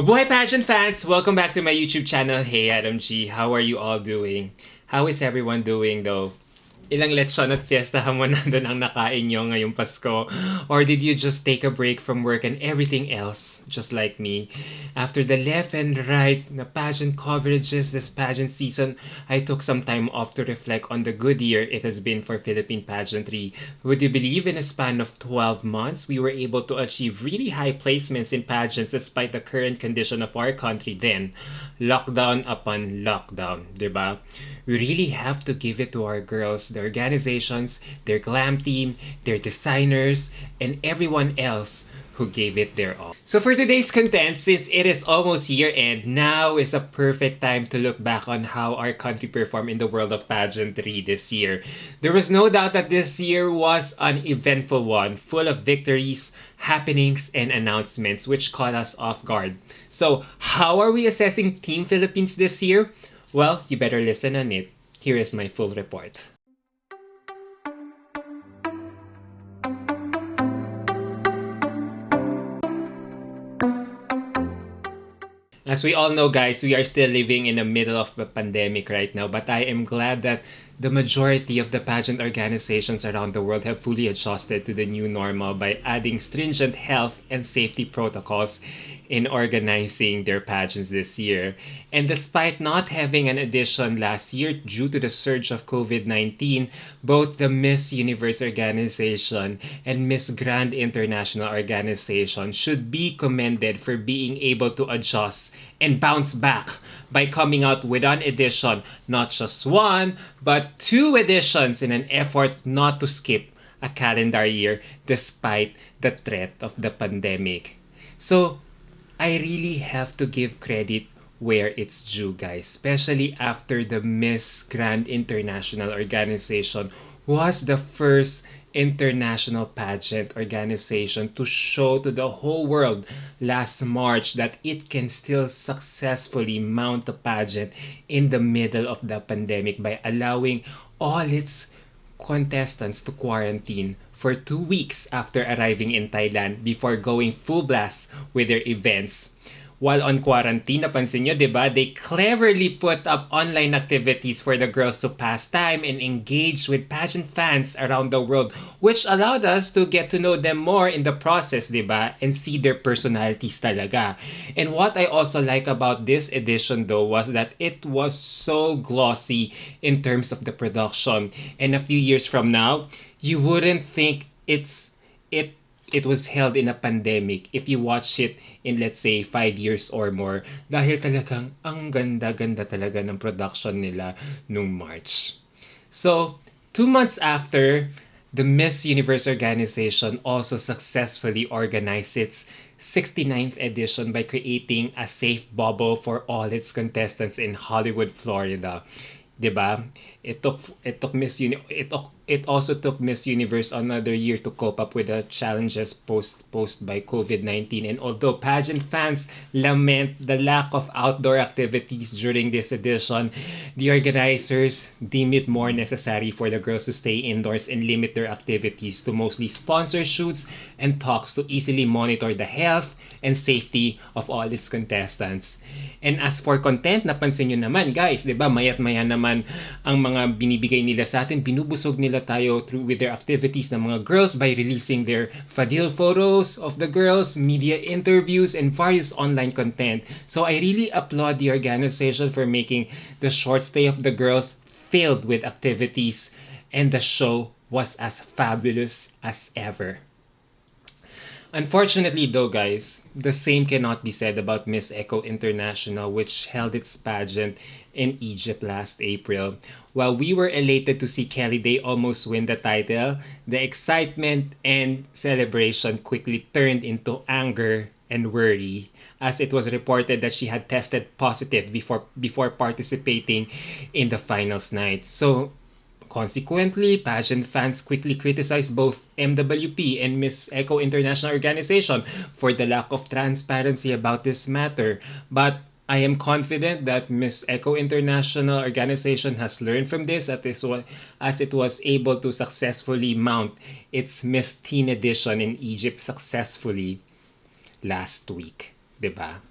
Mabuhay pageant fans! Welcome back to my YouTube channel. Hey Adam G, how are you all doing? How is everyone doing though? Ilang lechon at fiestahan mo nandun ang nakain nyo ngayong Pasko? Or did you just take a break from work and everything else, just like me? After the left and right na pageant coverages this pageant season, I took some time off to reflect on the good year it has been for Philippine pageantry. Would you believe in a span of 12 months, we were able to achieve really high placements in pageants despite the current condition of our country then? Lockdown upon lockdown, diba? We really have to give it to our girls, the organizations, their glam team, their designers, and everyone else who gave it their all. So for today's content, since it is almost year end, now is a perfect time to look back on how our country performed in the world of pageantry this year. There was no doubt that this year was an eventful one, full of victories, happenings, and announcements which caught us off guard. So how are we assessing Team Philippines this year? Well, you better listen on it. Here is my full report. As we all know, guys, we are still living in the middle of the pandemic right now, but I am glad that the majority of the pageant organizations around the world have fully adjusted to the new normal by adding stringent health and safety protocols in organizing their pageants this year. And despite not having an edition last year due to the surge of COVID-19, both the Miss Universe organization and Miss Grand International organization should be commended for being able to adjust and bounce back by coming out with an edition, not just one, but two editions in an effort not to skip a calendar year despite the threat of the pandemic. So, I really have to give credit where it's due, guys, especially after the Miss Grand International organization was the first international pageant organization to show to the whole world last March that it can still successfully mount a pageant in the middle of the pandemic by allowing all its contestants to quarantine for 2 weeks after arriving in Thailand before going full blast with their events. While on quarantine, napansin nyo, diba, they cleverly put up online activities for the girls to pass time and engage with pageant fans around the world, which allowed us to get to know them more in the process, diba, and see their personalities talaga. And what I also like about this edition, though, was that it was so glossy in terms of the production. And a few years from now, you wouldn't think it was held in a pandemic if you watch it in, let's say, 5 years or more, dahil talagang ang ganda-ganda talaga ng production nila nung March. So 2 months after, the Miss Universe organization also successfully organized its 69th edition by creating a safe bubble for all its contestants in Hollywood, Florida. 'Di ba? It also took Miss Universe another year to cope up with the challenges posed by COVID-19. And although pageant fans lament the lack of outdoor activities during this edition, the organizers deem it more necessary for the girls to stay indoors and limit their activities to mostly sponsor shoots and talks to easily monitor the health and safety of all its contestants. And as for content, napansin nyo naman, guys, 'di ba? Mayat-maya naman ang mga binibigay nila sa atin, binubusog nila tayo through with their activities ng mga girls by releasing their fadil photos of the girls, media interviews, and various online content. So I really applaud the organization for making the short stay of the girls filled with activities, and the show was as fabulous as ever. Unfortunately, though, guys, the same cannot be said about Miss Echo International, which held its pageant in Egypt last April. While we were elated to see Kelly Day almost win the title, the excitement and celebration quickly turned into anger and worry, as it was reported that she had tested positive before participating in the finals night. So consequently, pageant fans quickly criticized both MWP and Miss Echo International Organization for the lack of transparency about this matter. But I am confident that Miss Echo International Organization has learned from this as it was able to successfully mount its Miss Teen edition in Egypt successfully last week. Diba?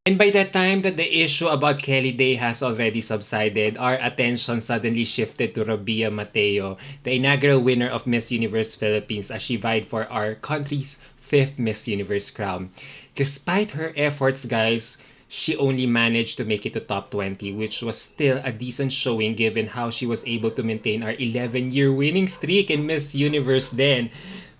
And by the time that the issue about Kelly Day has already subsided, our attention suddenly shifted to Rabia Mateo, the inaugural winner of Miss Universe Philippines, as she vied for our country's fifth Miss Universe crown. Despite her efforts, guys, she only managed to make it to top 20, which was still a decent showing given how she was able to maintain our 11-year winning streak in Miss Universe then.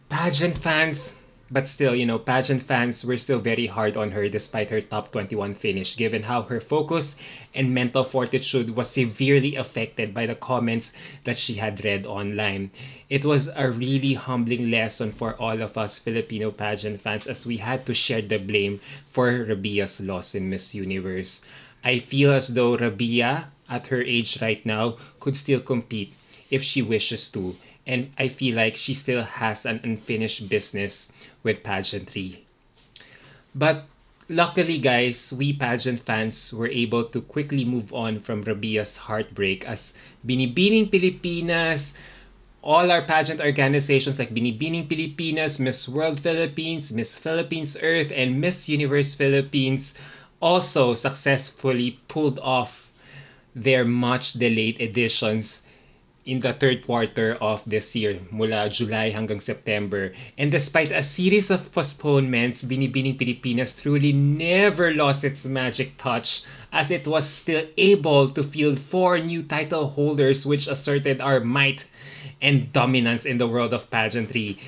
Pageant fans, but still, pageant fans were still very hard on her despite her top 21 finish, given how her focus and mental fortitude was severely affected by the comments that she had read online. It was a really humbling lesson for all of us Filipino pageant fans as we had to share the blame for Rabia's loss in Miss Universe. I feel as though Rabia, at her age right now, could still compete if she wishes to. And I feel like she still has an unfinished business with pageantry. But luckily, guys, we pageant fans were able to quickly move on from Rabia's heartbreak as Binibining Pilipinas, all our pageant organizations like Binibining Pilipinas, Miss World Philippines, Miss Philippines Earth, and Miss Universe Philippines also successfully pulled off their much delayed editions in the third quarter of this year, mula July hanggang September. And despite a series of postponements, Binibining Pilipinas truly never lost its magic touch as it was still able to field four new title holders which asserted our might and dominance in the world of pageantry.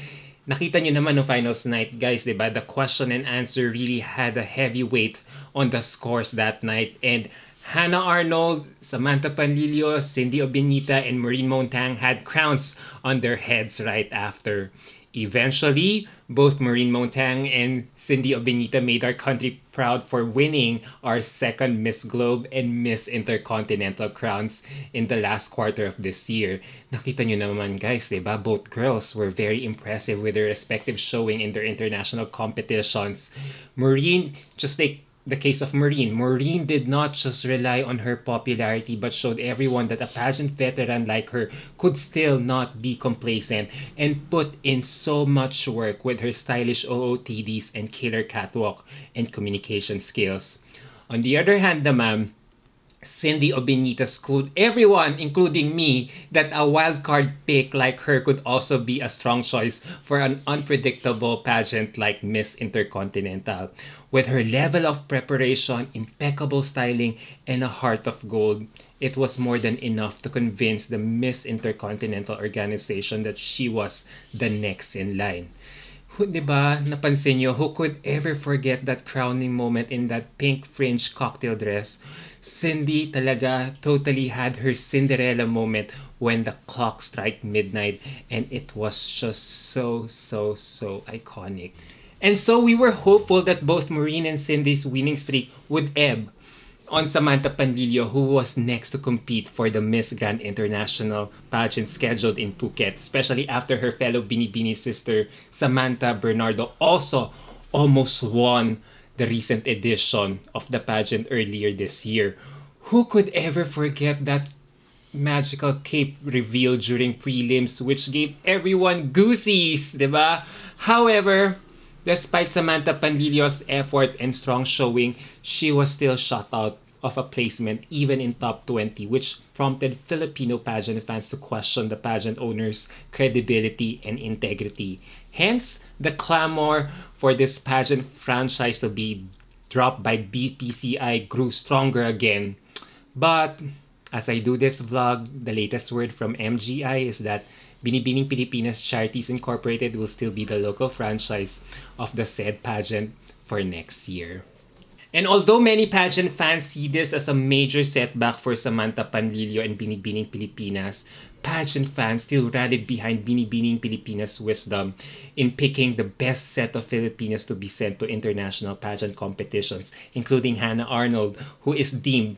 Nakita nyo naman no finals night, guys, diba? The question and answer really had a heavy weight on the scores that night. And Hannah Arnold, Samantha Panlilio, Cindy Obenita, and Maureen Montang had crowns on their heads right after. Eventually, both Maureen Montang and Cindy Obenita made our country proud for winning our second Miss Globe and Miss Intercontinental crowns in the last quarter of this year. Nakita nyo naman guys, diba? Both girls were very impressive with their respective showing in their international competitions. Maureen, just like the case of Maureen did not just rely on her popularity but showed everyone that a pageant veteran like her could still not be complacent and put in so much work with her stylish OOTDs and killer catwalk and communication skills. On the other hand naman, Cindy Obenita schooled everyone, including me, that a wildcard pick like her could also be a strong choice for an unpredictable pageant like Miss Intercontinental. With her level of preparation, impeccable styling, and a heart of gold, it was more than enough to convince the Miss Intercontinental organization that she was the next in line. Diba, napansin nyo, who could ever forget that crowning moment in that pink fringe cocktail dress? Cindy talaga totally had her Cinderella moment when the clock struck midnight and it was just so iconic. And so we were hopeful that both Maureen and Cindy's winning streak would ebb on Samantha Panlilio, who was next to compete for the Miss Grand International pageant scheduled in Phuket, especially after her fellow Binibini sister Samantha Bernardo also almost won the recent edition of the pageant earlier this year. Who could ever forget that magical cape reveal during prelims which gave everyone goosies, diba? However, despite Samantha Panlilio's effort and strong showing, she was still shut out of a placement even in top 20, which prompted Filipino pageant fans to question the pageant owner's credibility and integrity. Hence, the clamor for this pageant franchise to be dropped by BPCI grew stronger again. But as I do this vlog, the latest word from MGI is that Binibining Pilipinas Charities Incorporated will still be the local franchise of the said pageant for next year. And although many pageant fans see this as a major setback for Samantha Panlilio and Binibining Pilipinas, pageant fans still rallied behind Binibining Pilipinas' wisdom in picking the best set of Filipinas to be sent to international pageant competitions, including Hannah Arnold, who is deemed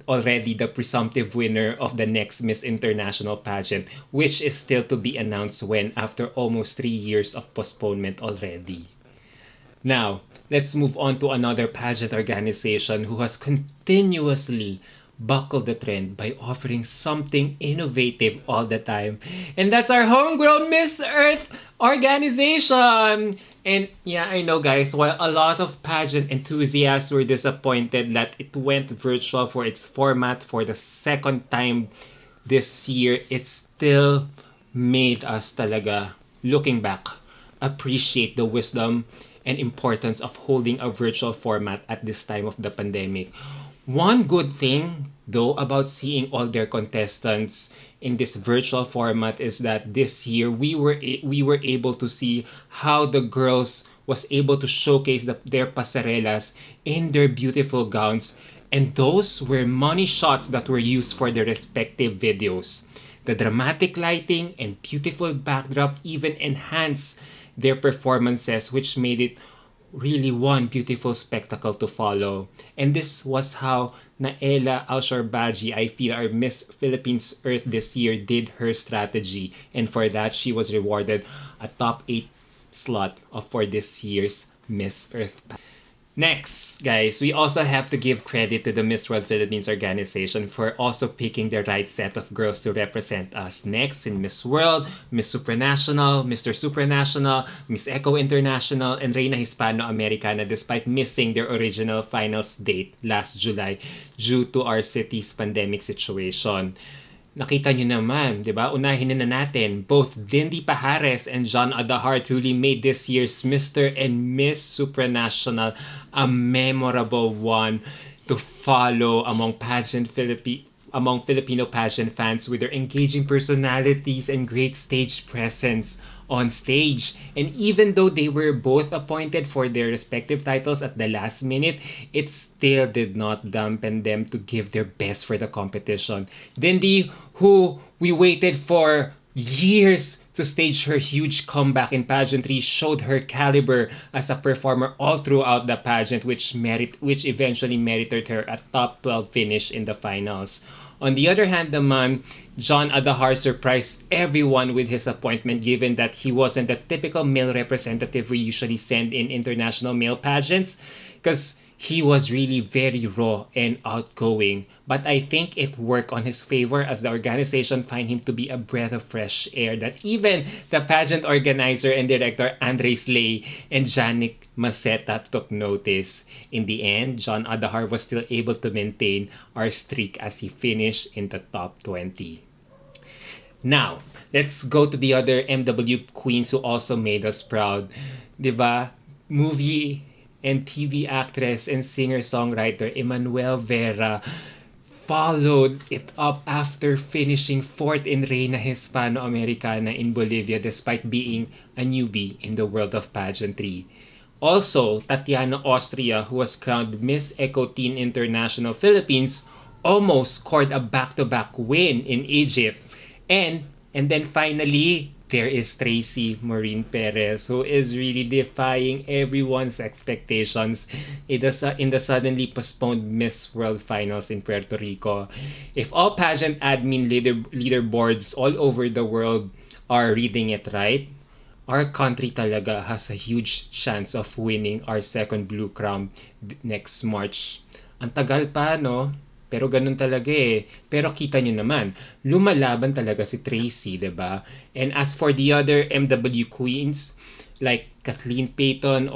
already the presumptive winner of the next Miss International pageant, which is still to be announced when after almost 3 years of postponement already. Now, let's move on to another pageant organization who has continuously buckle the trend by offering something innovative all the time. And that's our homegrown Miss Earth organization. And yeah, I know, guys, while a lot of pageant enthusiasts were disappointed that it went virtual for its format for the second time this year, it still made us talaga, looking back, appreciate the wisdom and importance of holding a virtual format at this time of the pandemic. One good thing, though, about seeing all their contestants in this virtual format is that this year we were able to see how the girls was able to showcase their pasarelas in their beautiful gowns, and those were money shots that were used for their respective videos. The dramatic lighting and beautiful backdrop even enhanced their performances, which made it really one beautiful spectacle to follow. And this was how Naela Alsharbaji, I feel, our Miss Philippines Earth this year, did her strategy. And for that, she was rewarded a top 8 slot for this year's Miss Earth. Next, guys, we also have to give credit to the Miss World Philippines organization for also picking the right set of girls to represent us. Next, in Miss World, Miss Supranational, Mr. Supranational, Miss Eco International, and Reina Hispano-Americana, despite missing their original finals date last July due to our city's pandemic situation. Nakita nyo naman, di ba? Unahin na natin, both Dindy Pajares and John Adahar truly made this year's Mr. and Miss Supranational a memorable one to follow among Filipino pageant fans with their engaging personalities and great stage presence on stage. And even though they were both appointed for their respective titles at the last minute, it still did not dampen them to give their best for the competition. Dindy, who we waited for years to stage her huge comeback in pageantry, showed her caliber as a performer all throughout the pageant, which eventually merited her a top 12 finish in the finals. On the other hand naman, John Adahar surprised everyone with his appointment, given that he wasn't the typical male representative we usually send in international male pageants, because he was really very raw and outgoing. But I think it worked on his favor as the organization find him to be a breath of fresh air that even the pageant organizer and director Andre Slay and Janik Maceta took notice. In the end, John Adahar was still able to maintain our streak as he finished in the top 20. Now, let's go to the other MW queens who also made us proud. Diba? Movie and TV actress and singer-songwriter Emmanuel Vera followed it up after finishing fourth in Reina Hispano-Americana in Bolivia despite being a newbie in the world of pageantry. Also, Tatiana Austria, who was crowned Miss Eco Teen International Philippines, almost scored a back-to-back win in Egypt. And then finally, there is Tracy Maureen Perez, who is really defying everyone's expectations in the suddenly postponed Miss World Finals in Puerto Rico. If all pageant admin leaderboards all over the world are reading it right, our country talaga has a huge chance of winning our second Blue Crown next March. Ang tagal pa, no? Pero ganun talaga eh. Pero kita nyo naman, lumalaban talaga si Tracy, diba? And as for the other MW queens, like Kathleen Payton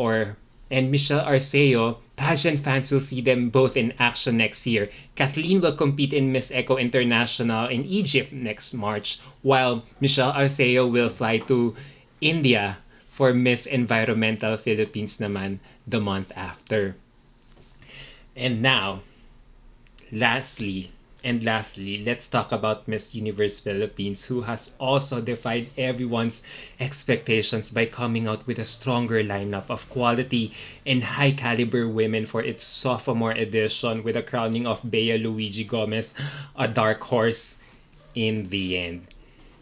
and Michelle Arceo, pageant fans will see them both in action next year. Kathleen will compete in Miss Eco International in Egypt next March, while Michelle Arceo will fly to India for Miss Environmental Philippines naman the month after. And now, Lastly, let's talk about Miss Universe Philippines, who has also defied everyone's expectations by coming out with a stronger lineup of quality and high-caliber women for its sophomore edition, with the crowning of Bea Luigi Gomez a dark horse in the end.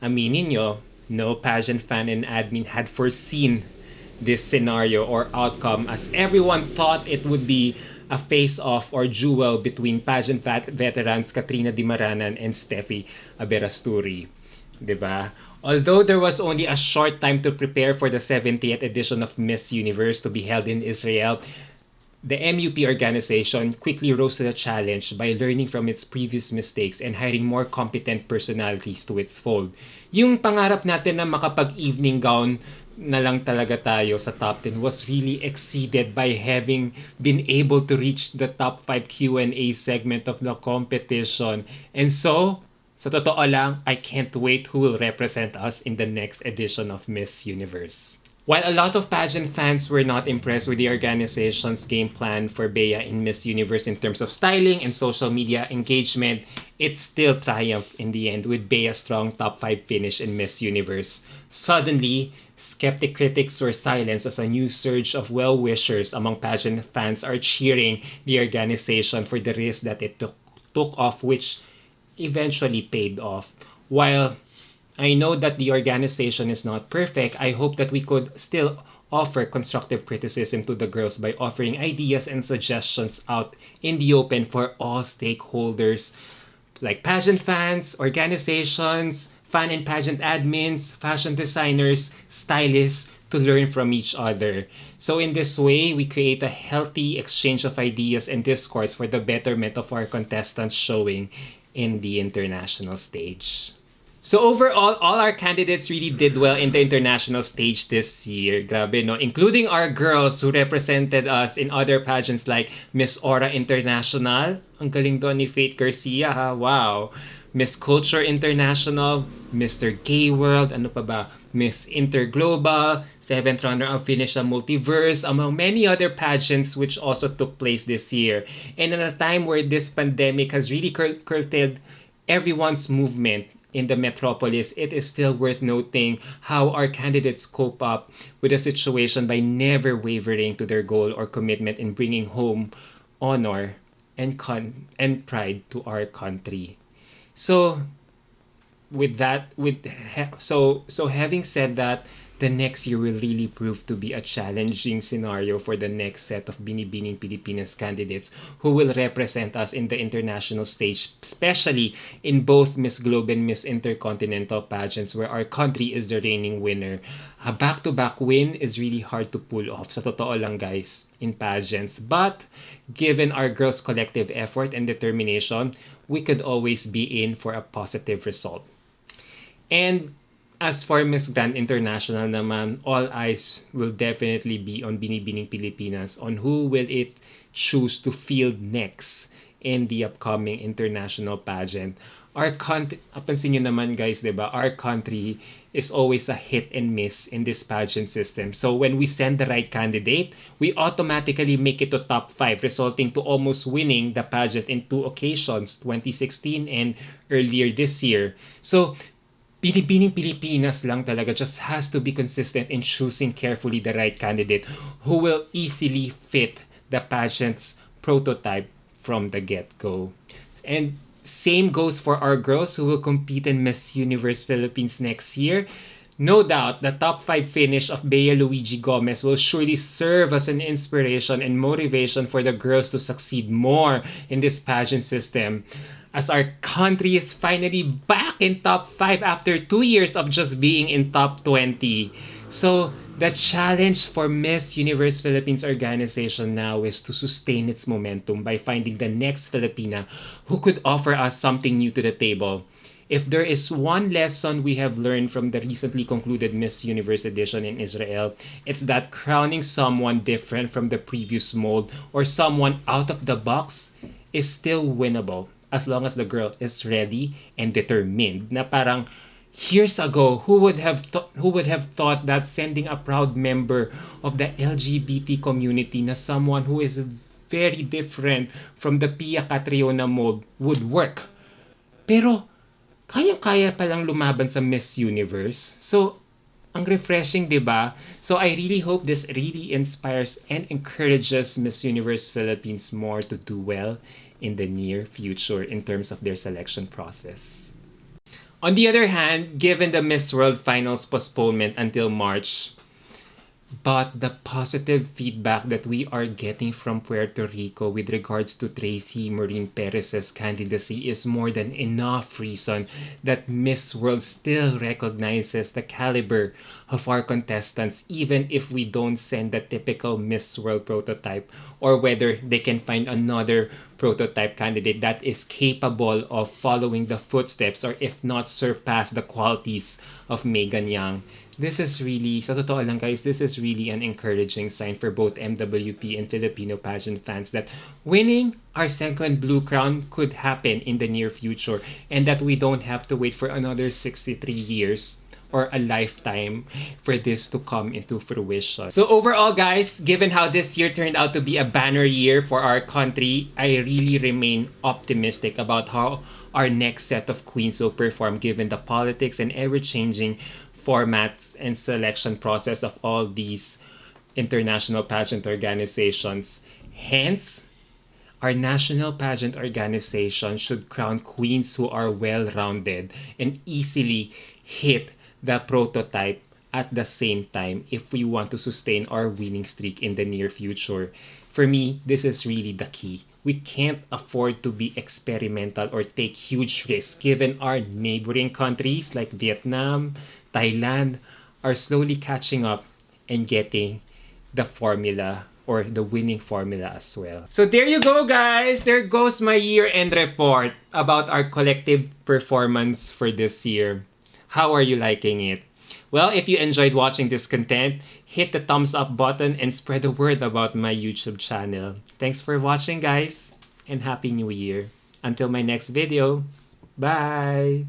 Aminin nyo, no pageant fan and admin had foreseen this scenario or outcome, as everyone thought it would be a face-off or duel between pageant veterans Katrina Dimaranan and Steffi Aberasturi. Diba? Although there was only a short time to prepare for the 70th edition of Miss Universe to be held in Israel, The MUP organization quickly rose to the challenge by learning from its previous mistakes and hiring more competent personalities to its fold. Yung pangarap natin na makapag-evening gown na lang talaga tayo sa top 10 was really exceeded by having been able to reach the top 5 Q&A segment of the competition. And so, sa totoo lang, I can't wait who will represent us in the next edition of Miss Universe. While a lot of pageant fans were not impressed with the organization's game plan for Bea in Miss Universe in terms of styling and social media engagement, it still triumphed in the end with Bea's strong top 5 finish in Miss Universe. Suddenly, skeptic critics were silenced as a new surge of well-wishers among pageant fans are cheering the organization for the risk that it took off, which eventually paid off. While I know that the organization is not perfect, I hope that we could still offer constructive criticism to the girls by offering ideas and suggestions out in the open for all stakeholders like pageant fans, organizations, fan and pageant admins, fashion designers, stylists to learn from each other. So in this way, we create a healthy exchange of ideas and discourse for the betterment of our contestants showing in the international stage. So overall, all our candidates really did well in the international stage this year. Grabe, no? Including our girls who represented us in other pageants like Miss Aura International. Ang galing doon ni Faith Garcia, ha? Wow. Miss Culture International, Mr. Gay World, ano pa ba? Miss Interglobal, 7th runner-up finish sa Multiverse, among many other pageants which also took place this year. And in a time where this pandemic has really curtailed everyone's movement in the metropolis, it is still worth noting how our candidates cope up with the situation by never wavering to their goal or commitment in bringing home honor and pride to our country. So with that, so having said that, the next year will really prove to be a challenging scenario for the next set of Binibining Pilipinas candidates who will represent us in the international stage, especially in both Miss Globe and Miss Intercontinental pageants where our country is the reigning winner. A back-to-back win is really hard to pull off, sa totoo lang guys, in pageants. But given our girls' collective effort and determination, we could always be in for a positive result. And as for Miss Grand International naman, all eyes will definitely be on Binibining Pilipinas on who will it choose to field next in the upcoming international pageant. Our country, pansin nyo naman guys, diba? Our country is always a hit and miss in this pageant system. So when we send the right candidate, we automatically make it to top 5, resulting to almost winning the pageant in 2 occasions, 2016 and earlier this year. So Binibining Pilipinas lang talaga just has to be consistent in choosing carefully the right candidate who will easily fit the pageant's prototype from the get-go. And same goes for our girls who will compete in Miss Universe Philippines next year. No doubt, the top 5 finish of Bea Luigi Gomez will surely serve as an inspiration and motivation for the girls to succeed more in this pageant system, as our country is finally back in top 5 after 2 years of just being in top 20. So the challenge for Miss Universe Philippines organization now is to sustain its momentum by finding the next Filipina who could offer us something new to the table. If there is one lesson we have learned from the recently concluded Miss Universe edition in Israel, it's that crowning someone different from the previous mold or someone out of the box is still winnable as long as the girl is ready and determined. Na parang years ago, who would have thought that sending a proud member of the LGBT community na someone who is very different from the Pia Catriona mold would work. Pero kaya-kaya palang lumaban sa Miss Universe. So, ang refreshing, di ba? So, I really hope this really inspires and encourages Miss Universe Philippines more to do well in the near future in terms of their selection process. On the other hand, given the Miss World Finals postponement until March, But the positive feedback that we are getting from Puerto Rico with regards to Tracy Maureen Perez's candidacy is more than enough reason that Miss World still recognizes the caliber of our contestants, even if we don't send the typical Miss World prototype, or whether they can find another prototype candidate that is capable of following the footsteps or if not surpass the qualities of Megan Young. This is really, sa totoo lang guys, this is really an encouraging sign for both MWP and Filipino pageant fans that winning our second Blue Crown could happen in the near future and that we don't have to wait for another 63 years or a lifetime for this to come into fruition. So overall guys, given how this year turned out to be a banner year for our country, I really remain optimistic about how our next set of queens will perform given the politics and ever-changing formats and selection process of all these international pageant organizations. Hence, our national pageant organization should crown queens who are well-rounded and easily hit the prototype at the same time if we want to sustain our winning streak in the near future. For me, this is really the key. We can't afford to be experimental or take huge risks given our neighboring countries like Vietnam, Thailand are slowly catching up and getting the formula or the winning formula as well. So there you go, guys. There goes my year-end report about our collective performance for this year. How are you liking it? Well, if you enjoyed watching this content, hit the thumbs up button and spread the word about my YouTube channel. Thanks for watching, guys, and Happy New Year. Until my next video, bye!